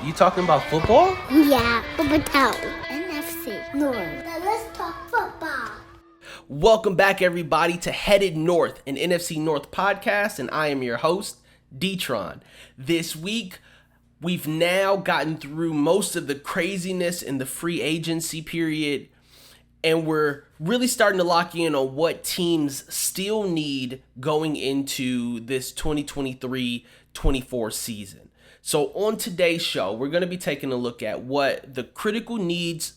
You talking about football? Yeah, football. NFC North. Now let's talk football. Welcome back, everybody, to Headed North, an NFC North podcast, and I am your host, D-Tron. This week, we've now gotten through most of the craziness in the free agency period, and we're really starting to lock in on what teams still need going into this 2023-24 season. So on today's show, we're going to be taking a look at what the critical needs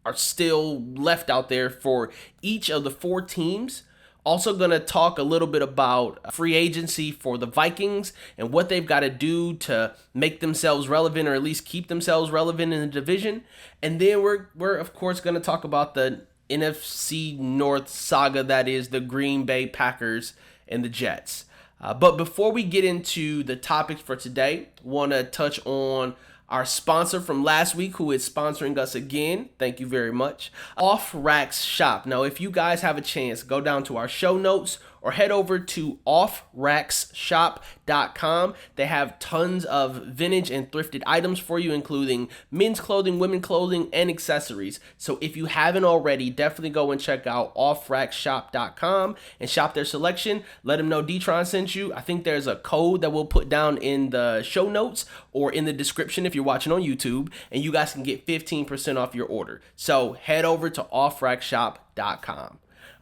are still left out there for each of the four teams. Also going to talk a little bit about free agency for the Vikings and what they've got to do to make themselves relevant, or at least keep themselves relevant in the division. And then we're of course going to talk about the NFC North saga that is the Green Bay Packers and the Jets. But before we get into the topics for today, want to touch on our sponsor from last week, who is sponsoring us again. Thank you very much. Off Racks Shop. Now, if you guys have a chance, go down to our show notes or head over to offracksshop.com. They have tons of vintage and thrifted items for you, including men's clothing, women's clothing, and accessories. So if you haven't already, definitely go and check out offracksshop.com and shop their selection. Let them know D-Tron sent you. I think there's a code that we'll put down in the show notes or in the description if you're watching on YouTube, and you guys can get 15% off your order. So head over to offrackshop.com.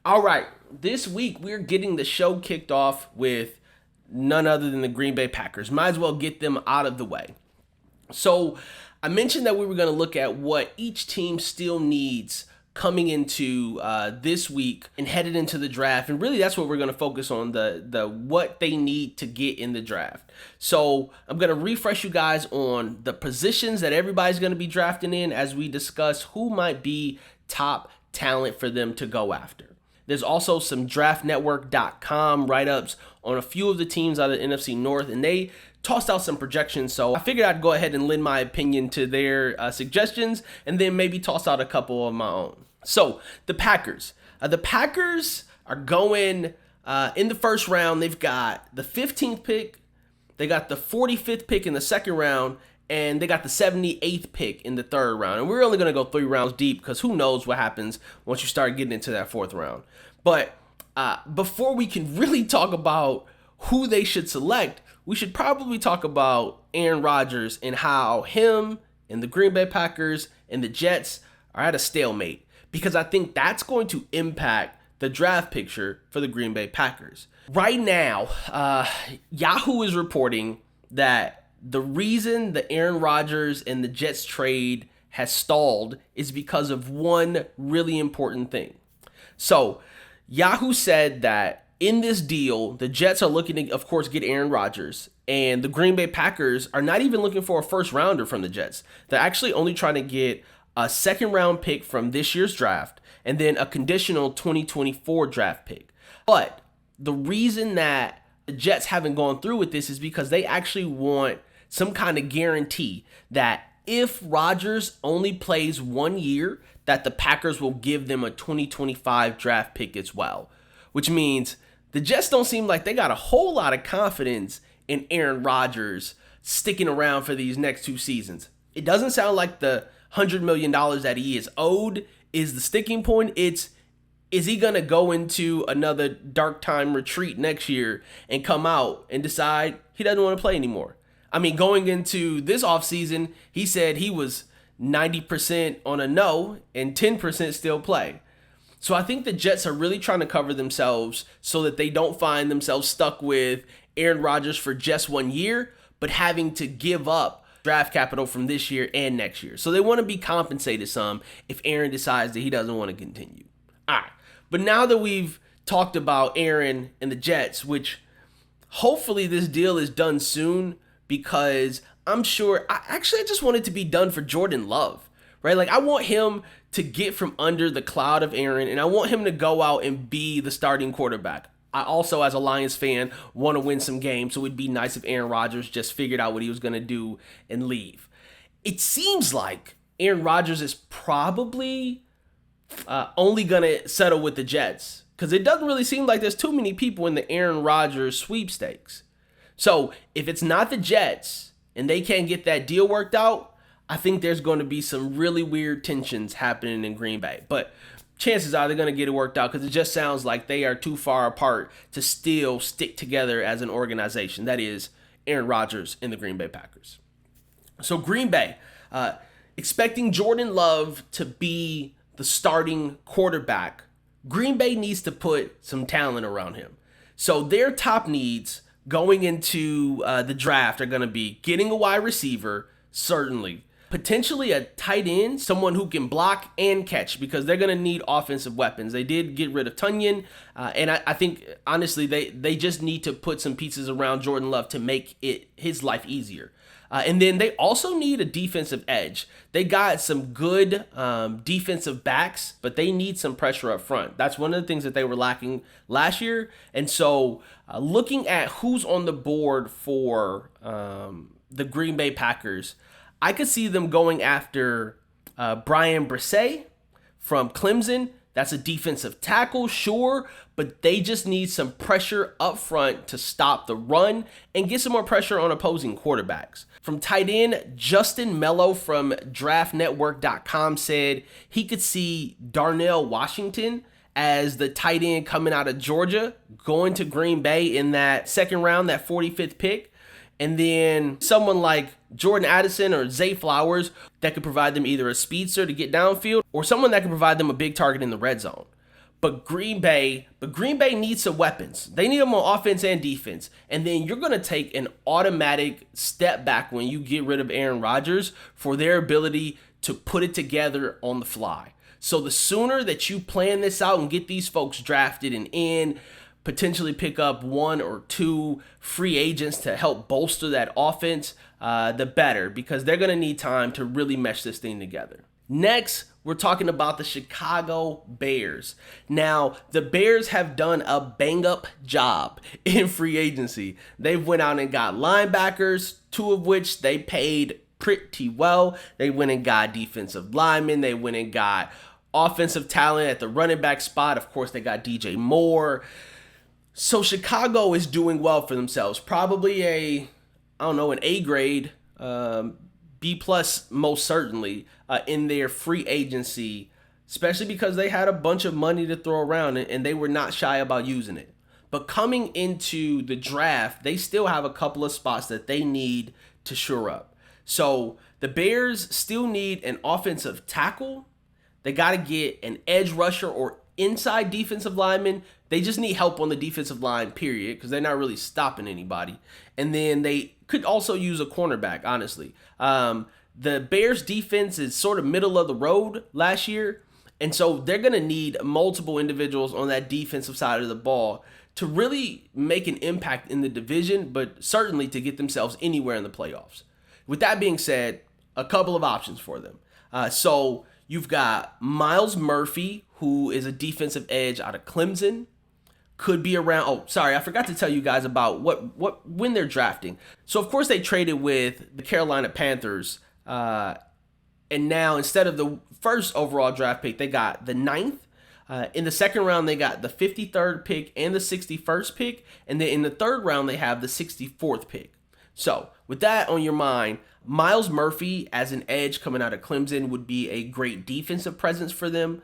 All right, this week we're getting the show kicked off with none other than the Green Bay Packers. Might as well get them out of the way. So I mentioned that we were going to look at what each team still needs coming into this week and headed into the draft. And really that's what we're going to focus on, the what they need to get in the draft. So I'm going to refresh you guys on the positions that everybody's going to be drafting in as we discuss who might be top talent for them to go after. There's also some draftnetwork.com write-ups on a few of the teams out of the NFC North, and they tossed out some projections. So I figured I'd go ahead and lend my opinion to their suggestions and then maybe toss out a couple of my own. So the Packers. The Packers are going in the first round. They've got the 15th pick. They got the 45th pick in the second round. And they got the 78th pick in the third round. And we're only going to go 3 rounds deep because who knows what happens once you start getting into that fourth round. But before we can really talk about who they should select, we should probably talk about Aaron Rodgers and how him and the Green Bay Packers and the Jets are at a stalemate. Because I think that's going to impact the draft picture for the Green Bay Packers. Right now, Yahoo is reporting that the reason the Aaron Rodgers and the Jets trade has stalled is because of one really important thing. So Yahoo said that in this deal, the Jets are looking to, of course, get Aaron Rodgers, and the Green Bay Packers are not even looking for a first rounder from the Jets. They're actually only trying to get a second round pick from this year's draft and then a conditional 2024 draft pick. But the reason that the Jets haven't gone through with this is because they actually want some kind of guarantee that if Rodgers only plays 1 year, that the Packers will give them a 2025 draft pick as well. Which means the Jets don't seem like they got a whole lot of confidence in Aaron Rodgers sticking around for these next 2 seasons. It doesn't sound like the $100 million that he is owed is the sticking point. Is he going to go into another dark time retreat next year and come out and decide he doesn't want to play anymore? I mean, going into this offseason, he said he was 90% on a no and 10% still play. So I think the Jets are really trying to cover themselves so that they don't find themselves stuck with Aaron Rodgers for just 1 year, but having to give up draft capital from this year and next year. So they want to be compensated some if Aaron decides that he doesn't want to continue. All right. But now that we've talked about Aaron and the Jets, which hopefully this deal is done soon, because I'm sure, I just want it to be done for Jordan Love, right? Like I want him to get from under the cloud of Aaron, and I want him to go out and be the starting quarterback. I also, as a Lions fan, want to win some games, so it'd be nice if Aaron Rodgers just figured out what he was going to do and leave. It seems like Aaron Rodgers is probably only going to settle with the Jets, because it doesn't really seem like there's too many people in the Aaron Rodgers sweepstakes. So if it's not the Jets and they can't get that deal worked out, I think there's going to be some really weird tensions happening in Green Bay. But chances are they're going to get it worked out because it just sounds like they are too far apart to still stick together as an organization. That is Aaron Rodgers and the Green Bay Packers. So Green Bay, expecting Jordan Love to be the starting quarterback, Green Bay needs to put some talent around him. So their top needs going into the draft are going to be getting a wide receiver, certainly. Potentially a tight end, someone who can block and catch, because they're going to need offensive weapons. They did get rid of Tunyon, and I think, honestly, they just need to put some pieces around Jordan Love to make his life easier. And then they also need a defensive edge. They got some good defensive backs, but they need some pressure up front. That's one of the things that they were lacking last year. And so looking at who's on the board for the Green Bay Packers, I could see them going after Brian Bresee from Clemson. That's a defensive tackle, sure, but they just need some pressure up front to stop the run and get some more pressure on opposing quarterbacks. From tight end, Justin Mello from draftnetwork.com said he could see Darnell Washington as the tight end coming out of Georgia, going to Green Bay in that second round, that 45th pick. And then someone like Jordan Addison or Zay Flowers that could provide them either a speedster to get downfield or someone that could provide them a big target in the red zone. But Green Bay needs some weapons. They need them on offense and defense. And then you're going to take an automatic step back when you get rid of Aaron Rodgers for their ability to put it together on the fly. So the sooner that you plan this out and get these folks drafted and in, potentially pick up one or two free agents to help bolster that offense, the better, because they're going to need time to really mesh this thing together. Next, we're talking about the Chicago Bears. Now, the Bears have done a bang-up job in free agency. They've went out and got linebackers, two of which they paid pretty well. They went and got defensive linemen. They went and got offensive talent at the running back spot. Of course, they got DJ Moore. So Chicago is doing well for themselves. Probably an A grade, B plus most certainly, in their free agency, especially because they had a bunch of money to throw around and they were not shy about using it. But coming into the draft, they still have a couple of spots that they need to shore up. So the Bears still need an offensive tackle. They got to get an edge rusher or inside defensive lineman. They just need help on the defensive line, period, because they're not really stopping anybody. And then they could also use a cornerback, honestly. The Bears defense is sort of middle of the road last year, and so they're going to need multiple individuals on that defensive side of the ball to really make an impact in the division, but certainly to get themselves anywhere in the playoffs. With that being said, a couple of options for them. So you've got Miles Murphy, who is a defensive edge out of Clemson. Could be around. Oh, sorry, I forgot to tell you guys about when they're drafting. So of course they traded with the Carolina Panthers, and now instead of the first overall draft pick, they got the 9th. In the second round, they got the 53rd pick and the 61st pick, and then in the third round, they have the 64th pick. So with that on your mind, Miles Murphy as an edge coming out of Clemson would be a great defensive presence for them.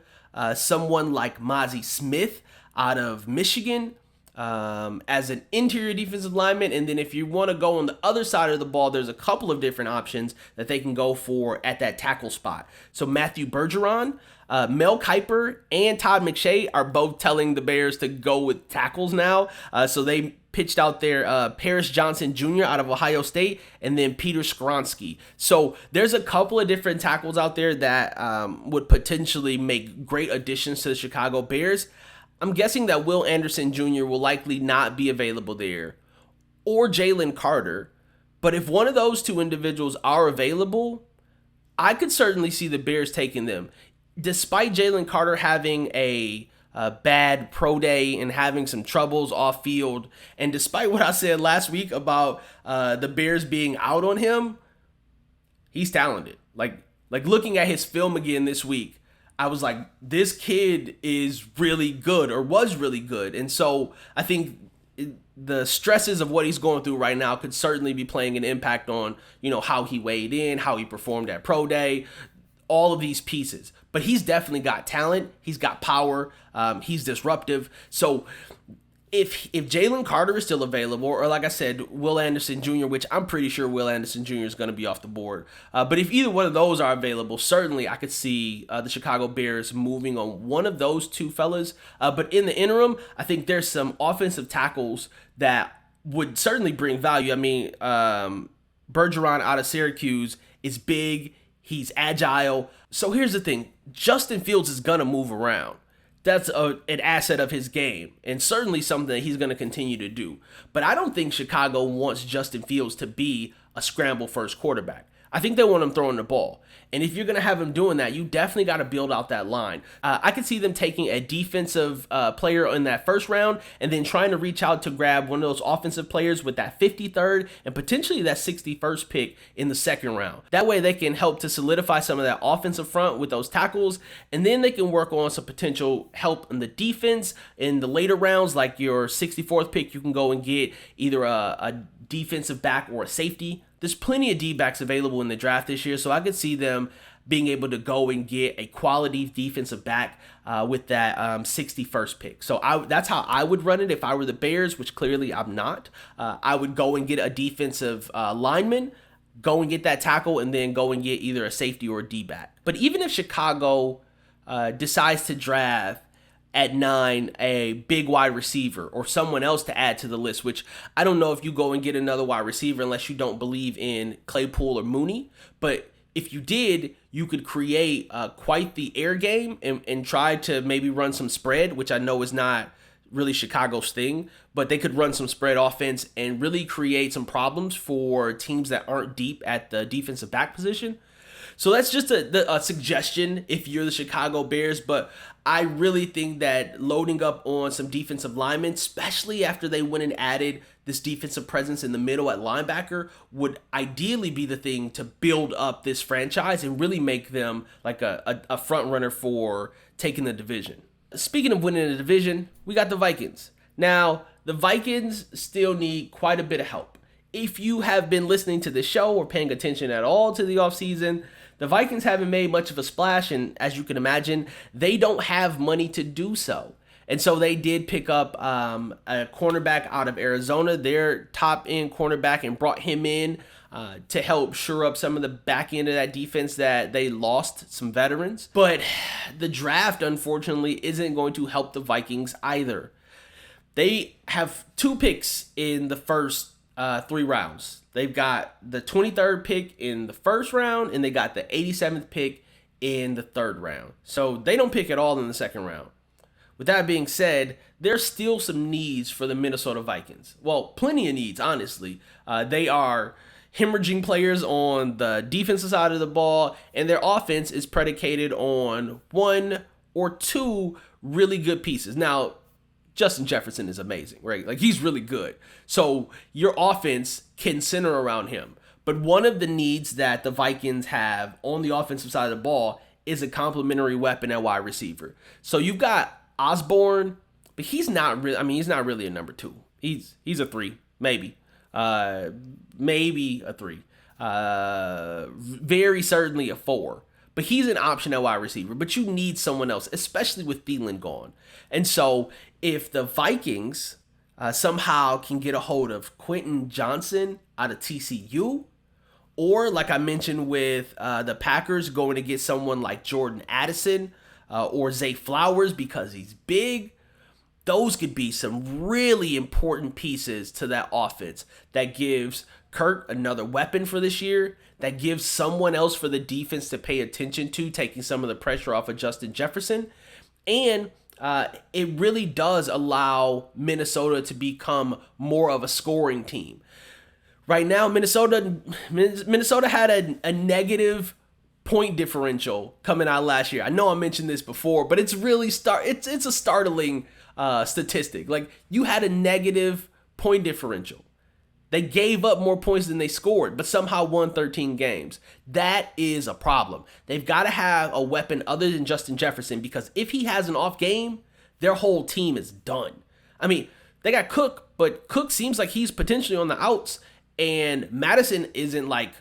Someone like Mozzie Smith out of Michigan as an interior defensive lineman. And then if you want to go on the other side of the ball, there's a couple of different options that they can go for at that tackle spot. So Matthew Bergeron, Mel Kiper, and Todd McShay are both telling the Bears to go with tackles now. So they pitched out there Paris Johnson Jr. out of Ohio State, and then Peter Skronsky. So there's a couple of different tackles out there that would potentially make great additions to the Chicago Bears. I'm guessing that Will Anderson Jr. will likely not be available there, or Jalen Carter. But if one of those two individuals are available, I could certainly see the Bears taking them. Despite Jalen Carter having a bad pro day and having some troubles off field, and despite what I said last week about the Bears being out on him, he's talented. Like looking at his film again this week, I was like, this kid is really good, or was really good. And so I think the stresses of what he's going through right now could certainly be playing an impact on, how he weighed in, how he performed at Pro Day, all of these pieces. But he's definitely got talent. He's got power. He's disruptive. So if Jalen Carter is still available, or like I said, Will Anderson Jr., which I'm pretty sure Will Anderson Jr. is going to be off the board. But if either one of those are available, certainly I could see the Chicago Bears moving on one of those two fellas. But in the interim, I think there's some offensive tackles that would certainly bring value. I mean, Bergeron out of Syracuse is big. He's agile. So here's the thing. Justin Fields is going to move around. That's an asset of his game, and certainly something that he's going to continue to do. But I don't think Chicago wants Justin Fields to be a scramble first quarterback. I think they want him throwing the ball. And if you're going to have him doing that, you definitely got to build out that line. I could see them taking a defensive player in that first round and then trying to reach out to grab one of those offensive players with that 53rd and potentially that 61st pick in the second round. That way they can help to solidify some of that offensive front with those tackles, and then they can work on some potential help in the defense in the later rounds, like your 64th pick. You can go and get either a defensive back or a safety. There's plenty of D-backs available in the draft this year, so I could see them being able to go and get a quality defensive back with that 61st pick. So that's how I would run it if I were the Bears, which clearly I'm not. I would go and get a defensive lineman, go and get that tackle, and then go and get either a safety or a D-back. But even if Chicago decides to draft at 9 a big wide receiver or someone else to add to the list, which I don't know if you go and get another wide receiver unless you don't believe in Claypool or Mooney. But if you did, you could create quite the air game and try to maybe run some spread, which I know is not really Chicago's thing, but they could run some spread offense and really create some problems for teams that aren't deep at the defensive back position. So that's just a suggestion if you're the Chicago Bears, but I really think that loading up on some defensive linemen, especially after they went and added this defensive presence in the middle at linebacker, would ideally be the thing to build up this franchise and really make them like a front runner for taking the division. Speaking of winning the division, we got the Vikings. Now, the Vikings still need quite a bit of help. If you have been listening to the show or paying attention at all to the offseason, the Vikings haven't made much of a splash, and as you can imagine, they don't have money to do so. And so they did pick up a cornerback out of Arizona, their top-end cornerback, and brought him in to help shore up some of the back end of that defense that they lost, some veterans. But the draft, unfortunately, isn't going to help the Vikings either. They have 2 picks in the first 3 rounds. They've got the 23rd pick in the first round, and they got the 87th pick in the 3rd round. So they don't pick at all in the second round. With that being said, there's still some needs for the Minnesota Vikings. Well, plenty of needs, honestly. They are hemorrhaging players on the defensive side of the ball, and their offense is predicated on 1 or 2 really good pieces. Now, Justin Jefferson is amazing, right? Like, he's really good. So your offense can center around him. But one of the needs that the Vikings have on the offensive side of the ball is a complementary weapon at wide receiver. So you've got Osborne, but he's not really a number 2. He's a 3, maybe. Maybe a 3. Very certainly a 4. But he's an option at wide receiver. But you need someone else, especially with Thielen gone. And so if the Vikings somehow can get a hold of Quentin Johnson out of TCU, or like I mentioned with the Packers going to get someone like Jordan Addison or Zay Flowers because he's big, those could be some really important pieces to that offense that gives Kirk another weapon for this year, that gives someone else for the defense to pay attention to, taking some of the pressure off of Justin Jefferson. And it really does allow Minnesota to become more of a scoring team. Right now, Minnesota had a negative point differential coming out last year. I know I mentioned this before, but it's really it's a startling statistic. Like, you had a negative point differential. They gave up more points than they scored, but somehow won 13 games. That is a problem. They've got to have a weapon other than Justin Jefferson, because if he has an off game, their whole team is done. I mean, they got Cook, but Cook seems like he's potentially on the outs, and Madison isn't like,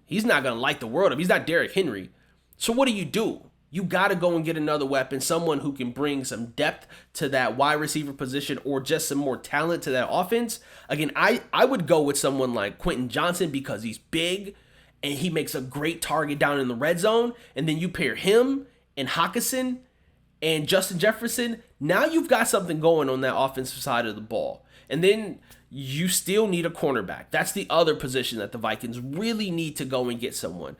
he's not going to light the world up. He's not Derrick Henry. So what do? You got to go and get another weapon, someone who can bring some depth to that wide receiver position or just some more talent to that offense. Again, I would go with someone like Quentin Johnson because he's big and he makes a great target down in the red zone. And then you pair him and Hockenson and Justin Jefferson. Now you've got something going on that offensive side of the ball. And then you still need a cornerback. That's the other position that the Vikings really need to go and get someone.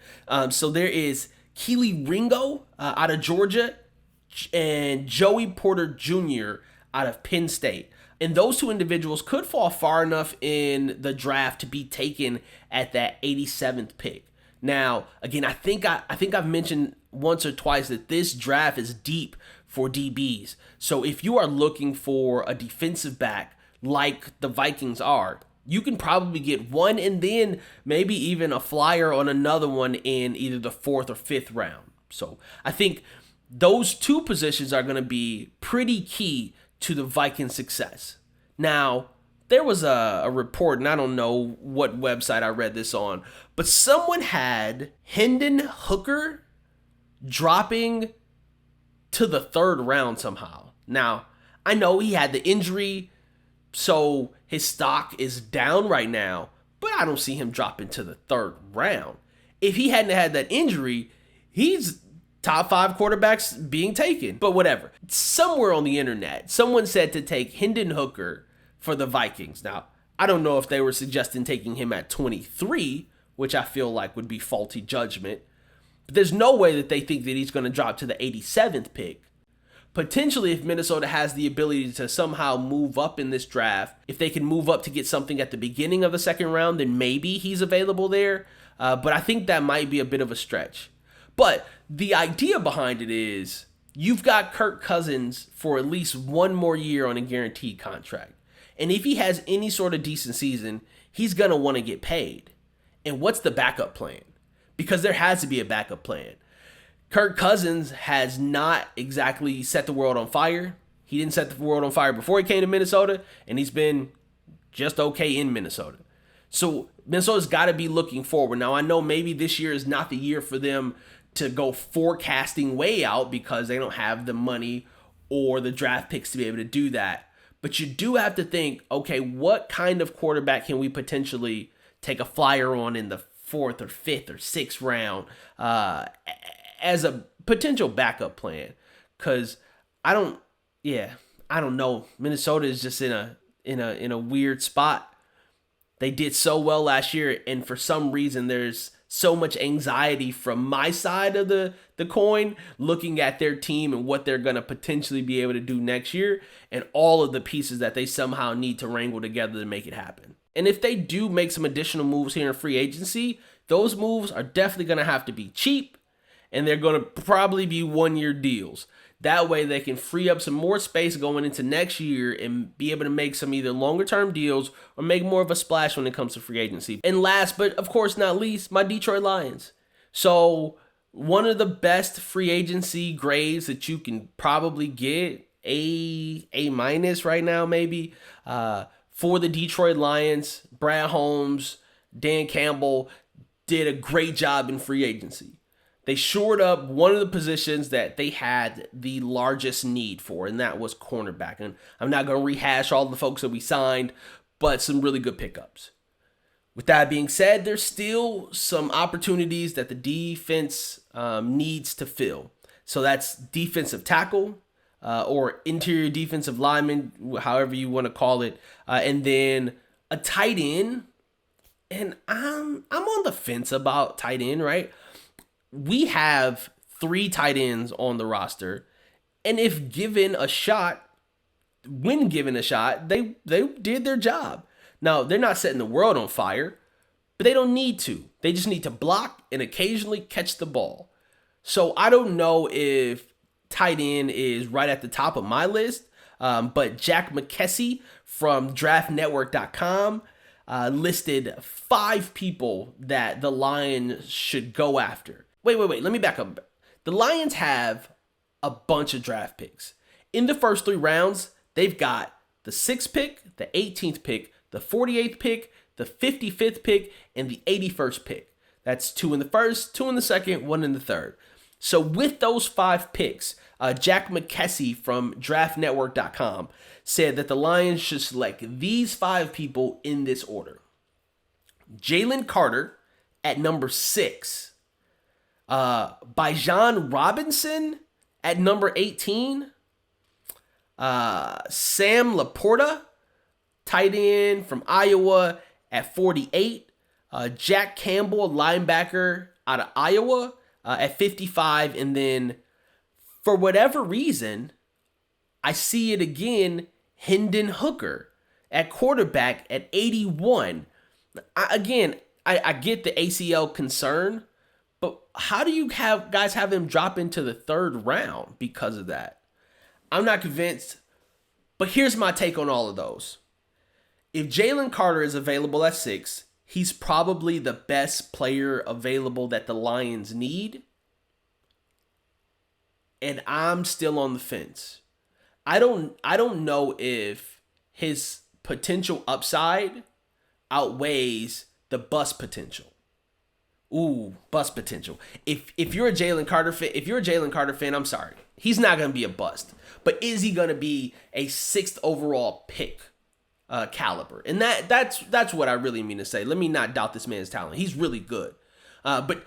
So there is Keely Ringo out of Georgia and Joey Porter Jr. out of Penn State. And those two individuals could fall far enough in the draft to be taken at that 87th pick. Now, again, I think I've mentioned once or twice that this draft is deep for DBs. So if you are looking for a defensive back like the Vikings are, you can probably get one and then maybe even a flyer on another one in either the 4th or 5th round. So I think those two positions are going to be pretty key to the Vikings' success. Now, there was a report, and I don't know what website I read this on, but someone had Hendon Hooker dropping to the 3rd round somehow. Now, I know he had the injury, so his stock is down right now, but I don't see him dropping to the 3rd round. If he hadn't had that injury, he's top 5 quarterbacks being taken. But whatever. Somewhere on the internet, someone said to take Hendon Hooker for the Vikings. Now, I don't know if they were suggesting taking him at 23, which I feel like would be faulty judgment. But there's no way that they think that he's going to drop to the 87th pick. Potentially, if Minnesota has the ability to somehow move up in this draft, if they can move up to get something at the beginning of the 2nd round, then maybe he's available there. But I think that might be a bit of a stretch. But the idea behind it is you've got Kirk Cousins for at least one more year on a guaranteed contract. And if he has any sort of decent season, he's going to want to get paid. And what's the backup plan? Because there has to be a backup plan. Kirk Cousins has not exactly set the world on fire. He didn't set the world on fire before he came to Minnesota, and he's been just okay in Minnesota. So Minnesota's got to be looking forward. Now, I know maybe this year is not the year for them to go forecasting way out because they don't have the money or the draft picks to be able to do that. But you do have to think, okay, what kind of quarterback can we potentially take a flyer on in the 4th or 5th or 6th round as a potential backup plan? Because I don't know. Minnesota is just in a weird spot. They did so well last year, and for some reason there's so much anxiety from my side of the coin looking at their team and what they're going to potentially be able to do next year and all of the pieces that they somehow need to wrangle together to make it happen. And if they do make some additional moves here in free agency, those moves are definitely going to have to be cheap, and they're going to probably be 1-year deals. That way they can free up some more space going into next year and be able to make some either longer term deals or make more of a splash when it comes to free agency. And last, but of course not least, my Detroit Lions. So one of the best free agency grades that you can probably get, A- right now maybe, for the Detroit Lions. Brad Holmes, Dan Campbell did a great job in free agency. They shored up one of the positions that they had the largest need for, and that was cornerback. And I'm not going to rehash all the folks that we signed, but some really good pickups. With that being said, there's still some opportunities that the defense needs to fill. So that's defensive tackle or interior defensive lineman, however you want to call it, and then a tight end. And I'm on the fence about tight end, right? We have 3 tight ends on the roster, and if given a shot, when given a shot, they did their job. Now, they're not setting the world on fire, but they don't need to. They just need to block and occasionally catch the ball. So I don't know if tight end is right at the top of my list, but Jack McKessie from draftnetwork.com listed 5 people that the Lions should go after. Wait. Let me back up. The Lions have a bunch of draft picks. In the first 3 rounds, they've got the 6th pick, the 18th pick, the 48th pick, the 55th pick, and the 81st pick. That's 2 in the first, 2 in the second, 1 in the third. So with those 5 picks, Jack McKessie from draftnetwork.com said that the Lions should select these 5 people in this order. Jalen Carter at number 6. Bijan Robinson at number 18. Sam Laporta, tight end from Iowa at 48. Jack Campbell, linebacker out of Iowa at 55. And then for whatever reason, I see it again, Hendon Hooker at quarterback at 81. I get the ACL concern, but how do you guys have him drop into the 3rd round because of that? I'm not convinced, but here's my take on all of those. If Jalen Carter is available at 6, he's probably the best player available that the Lions need. And I'm still on the fence. I don't know if his potential upside outweighs the bust potential. Ooh, bust potential. If you're a Jalen Carter fan, I'm sorry. He's not going to be a bust. But is he going to be a 6th overall pick caliber? And that's what I really mean to say. Let me not doubt this man's talent. He's really good. But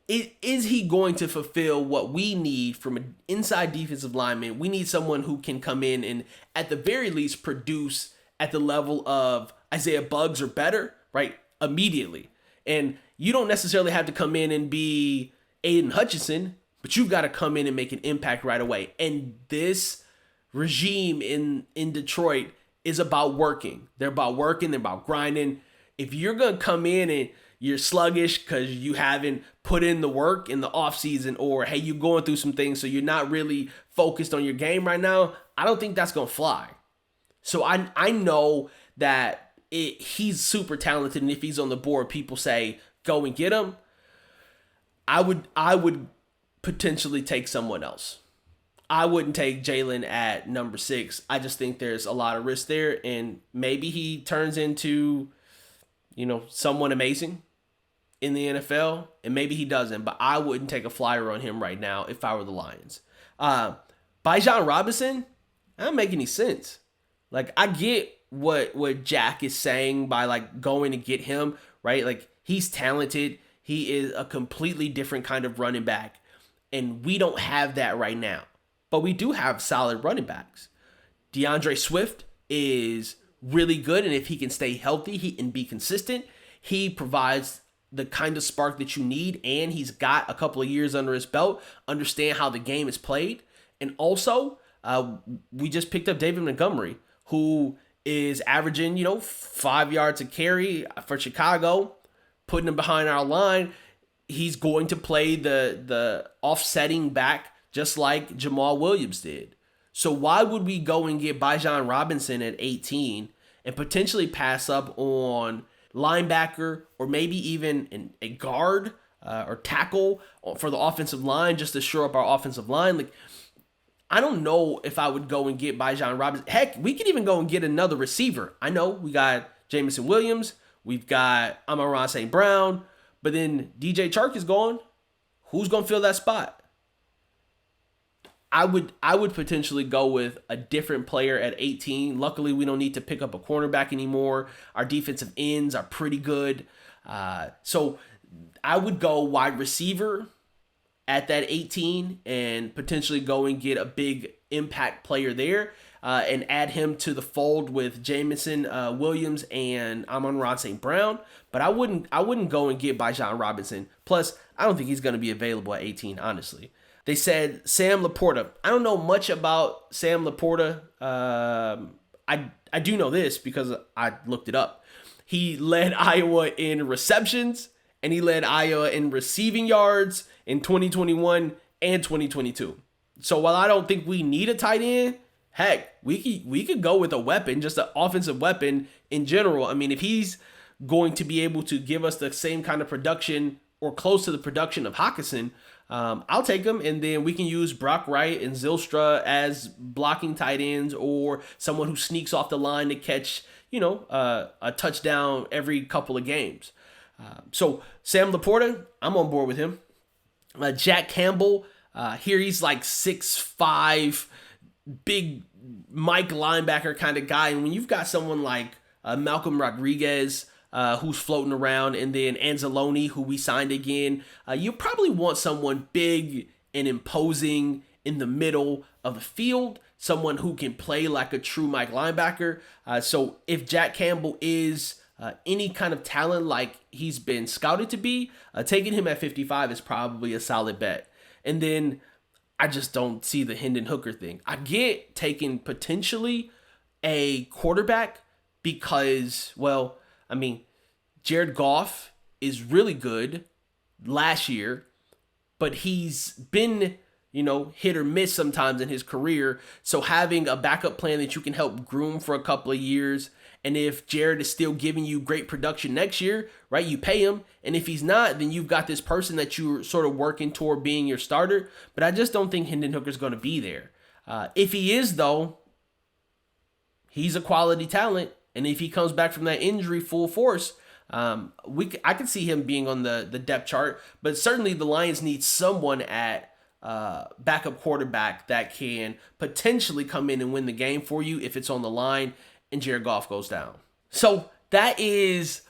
is he going to fulfill what we need from an inside defensive lineman? We need someone who can come in and at the very least produce at the level of Isaiah Buggs or better, right? Immediately. And you don't necessarily have to come in and be Aiden Hutchinson, but you've got to come in and make an impact right away. And this regime in Detroit is about working. They're about working. They're about grinding. If you're going to come in and you're sluggish because you haven't put in the work in the offseason, or, hey, you're going through some things, so you're not really focused on your game right now, I don't think that's going to fly. So I know that he's super talented, and if he's on the board, people say, go and get him. I would potentially take someone else. I wouldn't take Jalen at number 6. I just think there's a lot of risk there, and maybe he turns into, someone amazing in the NFL, and maybe he doesn't, but I wouldn't take a flyer on him right now if I were the Lions. Bijan Robinson, that doesn't make any sense. Like, I get what Jack is saying by, going to get him, right? Like, he's talented. He is a completely different kind of running back, and we don't have that right now. But we do have solid running backs. DeAndre Swift is really good, and if he can stay healthy and be consistent, he provides the kind of spark that you need, and he's got a couple of years under his belt, understand how the game is played. And also, we just picked up David Montgomery, who is averaging, 5 yards a carry for Chicago, putting him behind our line. He's going to play the offsetting back just like Jamal Williams did. So why would we go and get Bijan Robinson at 18 and potentially pass up on linebacker or maybe even a guard or tackle for the offensive line just to shore up our offensive line? Like, I don't know if I would go and get Bijan Robinson. Heck, we could even go and get another receiver. I know we got Jamison Williams. We've got Amon-Ra St. Brown. But then DJ Chark is gone. Who's going to fill that spot? I would potentially go with a different player at 18. Luckily, we don't need to pick up a cornerback anymore. Our defensive ends are pretty good. So I would go wide receiver at that 18 and potentially go and get a big impact player there and add him to the fold with Jamison Williams and Amon-Ra St. Brown. But I wouldn't go and get Bijan Robinson. Plus, I don't think he's going to be available at 18, honestly. They said Sam Laporta. I don't know much about Sam Laporta. I do know this because I looked it up. He led Iowa in receptions, and he led Iowa in receiving yards in 2021 and 2022. So while I don't think we need a tight end, heck, we could go with a weapon, just an offensive weapon in general. I mean, if he's going to be able to give us the same kind of production or close to the production of Hawkinson, I'll take him, and then we can use Brock Wright and Zylstra as blocking tight ends or someone who sneaks off the line to catch, a touchdown every couple of games. So Sam Laporta, I'm on board with him. Jack Campbell, here he's like 6'5", big Mike linebacker kind of guy. And when you've got someone like Malcolm Rodriguez, who's floating around, and then Anzalone, who we signed again, you probably want someone big and imposing in the middle of the field, someone who can play like a true Mike linebacker. So if Jack Campbell is any kind of talent like he's been scouted to be, taking him at 55 is probably a solid bet. And then I just don't see the Hendon Hooker thing. I get taking potentially a quarterback because, Jared Goff is really good last year, but he's been, hit or miss sometimes in his career. So having a backup plan that you can help groom for a couple of years, and if Jared is still giving you great production next year, right, you pay him. And if he's not, then you've got this person that you're sort of working toward being your starter. But I just don't think Hendon Hooker's going to be there. If he is, though, he's a quality talent. And if he comes back from that injury full force, I could see him being on the depth chart. But certainly the Lions need someone at backup quarterback that can potentially come in and win the game for you if it's on the line and Jared Goff goes down. So that is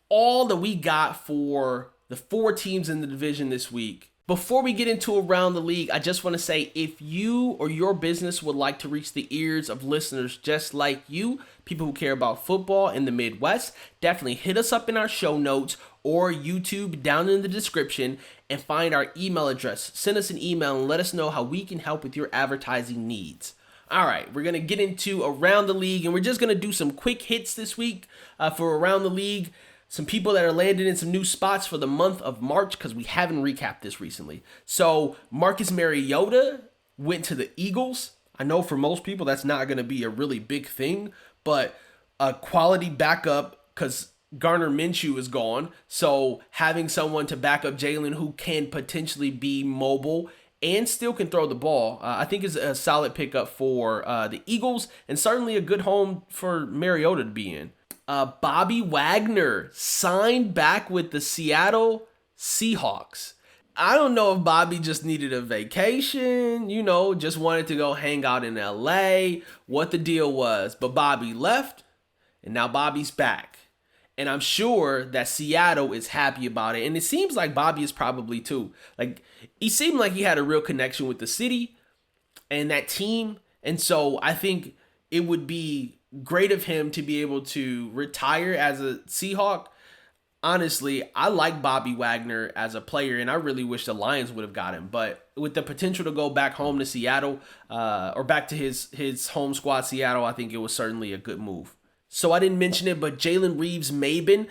all that we got for the 4 teams in the division this week. Before we get into Around the League, I just want to say, if you or your business would like to reach the ears of listeners just like you, people who care about football in the Midwest, definitely hit us up in our show notes or YouTube down in the description and find our email address. Send us an email and let us know how we can help with your advertising needs. All right, we're going to get into Around the League, and we're just going to do some quick hits this week for Around the League. Some people that are landing in some new spots for the month of March because we haven't recapped this recently. So Marcus Mariota went to the Eagles. I know for most people that's not going to be a really big thing, but a quality backup because Garner Minshew is gone. So having someone to back up Jalen who can potentially be mobile and still can throw the ball, I think is a solid pickup for the Eagles, and certainly a good home for Mariota to be in. Bobby Wagner signed back with the Seattle Seahawks. I don't know if Bobby just needed a vacation, just wanted to go hang out in LA, what the deal was. But Bobby left, and now Bobby's back. And I'm sure that Seattle is happy about it. And it seems like Bobby is probably too. Like, he seemed like he had a real connection with the city and that team. And so I think it would be great of him to be able to retire as a Seahawk. Honestly, I like Bobby Wagner as a player, and I really wish the Lions would have got him. But with the potential to go back home to Seattle, or back to his home squad, Seattle, I think it was certainly a good move. So I didn't mention it, but Jalen Reeves-Maybin,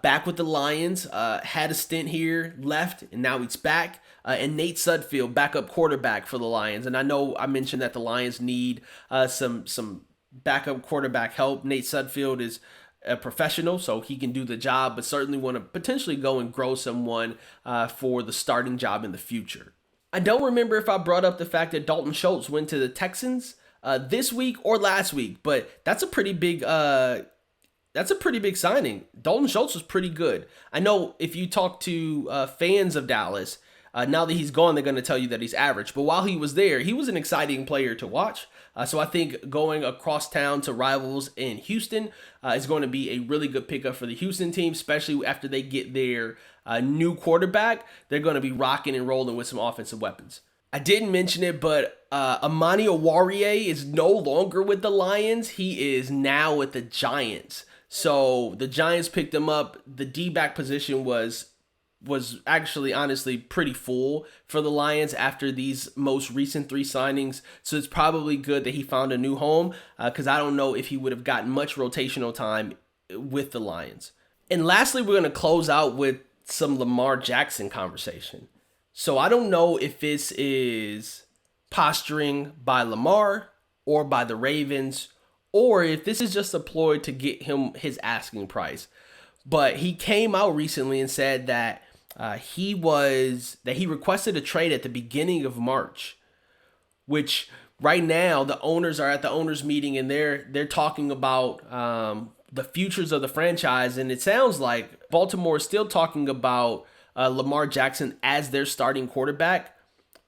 back with the Lions, had a stint here, left, and now he's back. And Nate Sudfeld, backup quarterback for the Lions. And I know I mentioned that the Lions need some backup quarterback help. Nate Sudfeld is a professional, so he can do the job, but certainly want to potentially go and grow someone for the starting job in the future. I don't remember if I brought up the fact that Dalton Schultz went to the Texans this week or last week, but that's a pretty big signing. Dalton Schultz was pretty good. I know if you talk to fans of Dallas, now that he's gone, they're going to tell you that he's average. But while he was there, he was an exciting player to watch. So I think going across town to rivals in Houston is going to be a really good pickup for the Houston team, especially after they get their new quarterback. They're going to be rocking and rolling with some offensive weapons. I didn't mention it, but Amani Owarie is no longer with the Lions. He is now with the Giants. So the Giants picked him up. The D-back position was actually honestly pretty full for the Lions after these most recent 3 signings. So it's probably good that he found a new home because I don't know if he would have gotten much rotational time with the Lions. And lastly, we're going to close out with some Lamar Jackson conversation. So I don't know if this is posturing by Lamar or by the Ravens, or if this is just a ploy to get him his asking price. But he came out recently and said that he requested a trade at the beginning of March, which right now the owners are at the owners meeting and they're talking about the futures of the franchise, and it sounds like Baltimore is still talking about Lamar Jackson as their starting quarterback,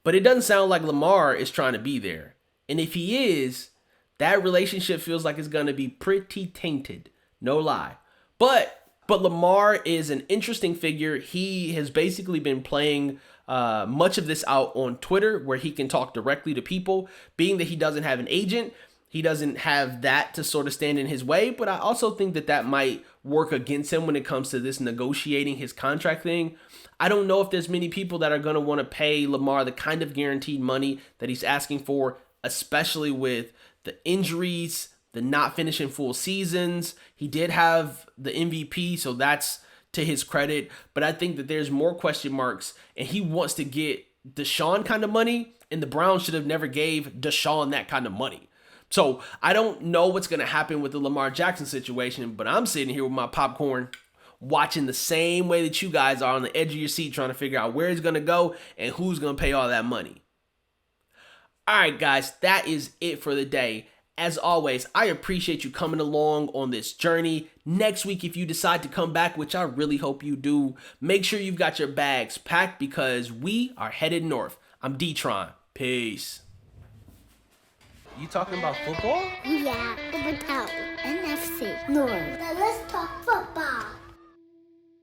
but it doesn't sound like Lamar is trying to be there. And if he is, that relationship feels like it's going to be pretty tainted. No lie. But Lamar is an interesting figure. He has basically been playing much of this out on Twitter, where he can talk directly to people. Being that he doesn't have an agent, he doesn't have that to sort of stand in his way. But I also think that might work against him when it comes to this negotiating his contract thing. I don't know if there's many people that are going to want to pay Lamar the kind of guaranteed money that he's asking for, especially with the injuries, the not finishing full seasons. He did have the MVP, so that's to his credit. But I think that there's more question marks, and he wants to get Deshaun kind of money, and the Browns should have never gave Deshaun that kind of money. So I don't know what's going to happen with the Lamar Jackson situation, but I'm sitting here with my popcorn watching the same way that you guys are, on the edge of your seat, trying to figure out where he's going to go and who's going to pay all that money. All right, guys, that is it for the day. As always, I appreciate you coming along on this journey. Next week, if you decide to come back, which I really hope you do, make sure you've got your bags packed because we are headed north. I'm D-Tron. Peace. You talking about football? Yeah, Overtown, NFC, North. Now let's talk football.